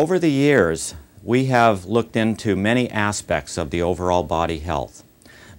Over the years, we have looked into many aspects of the overall body health.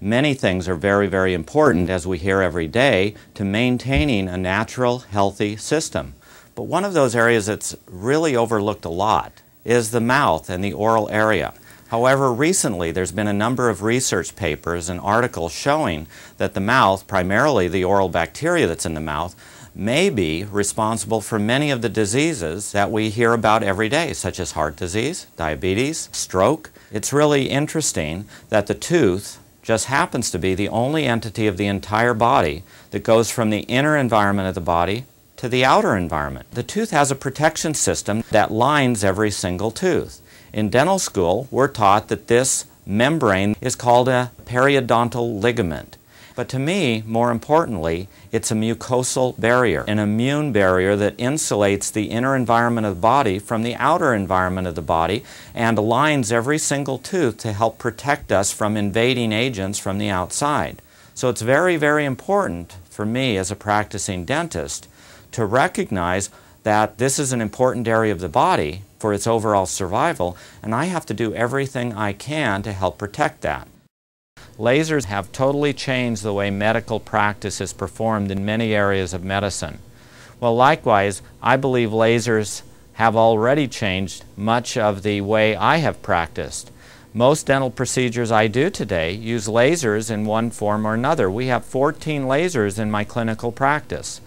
Many things are very, very important, as we hear every day, to maintaining a natural, healthy system. But one of those areas that's really overlooked a lot is the mouth and the oral area. However, recently there's been a number of research papers and articles showing that the mouth, primarily the oral bacteria that's in the mouth, may be responsible for many of the diseases that we hear about every day, such as heart disease, diabetes, stroke. It's really interesting that the tooth just happens to be the only entity of the entire body that goes from the inner environment of the body to the outer environment. The tooth has a protection system that lines every single tooth. In dental school, we're taught that this membrane is called a periodontal ligament. But to me, more importantly, it's a mucosal barrier, an immune barrier that insulates the inner environment of the body from the outer environment of the body and aligns every single tooth to help protect us from invading agents from the outside. So it's very, very important for me as a practicing dentist to recognize that this is an important area of the body for its overall survival, and I have to do everything I can to help protect that. Lasers have totally changed the way medical practice is performed in many areas of medicine. Well, likewise, I believe lasers have already changed much of the way I have practiced. Most dental procedures I do today use lasers in one form or another. We have 14 lasers in my clinical practice.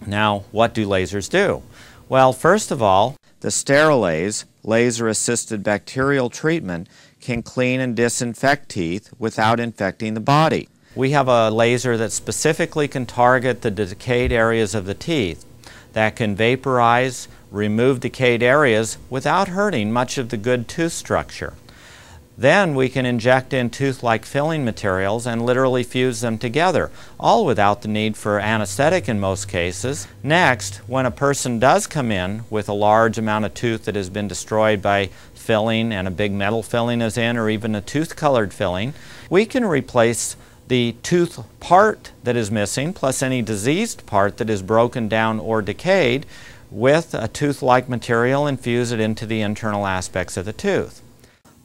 Now, what do lasers do? Well, first of all, the Sterilase, laser-assisted bacterial treatment, can clean and disinfect teeth without infecting the body. We have a laser that specifically can target the decayed areas of the teeth, that can vaporize, remove decayed areas without hurting much of the good tooth structure. Then we can inject in tooth-like filling materials and literally fuse them together, all without the need for anesthetic in most cases. Next, when a person does come in with a large amount of tooth that has been destroyed by filling and a big metal filling is in, or even a tooth-colored filling, we can replace the tooth part that is missing, plus any diseased part that is broken down or decayed, with a tooth-like material and fuse it into the internal aspects of the tooth.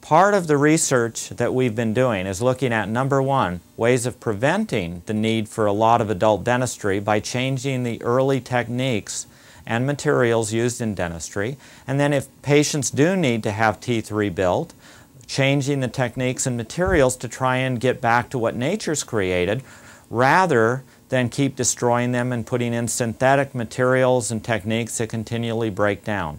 Part of the research that we've been doing is looking at, number one, ways of preventing the need for a lot of adult dentistry by changing the early techniques and materials used in dentistry. And then if patients do need to have teeth rebuilt, changing the techniques and materials to try and get back to what nature's created rather than keep destroying them and putting in synthetic materials and techniques that continually break down.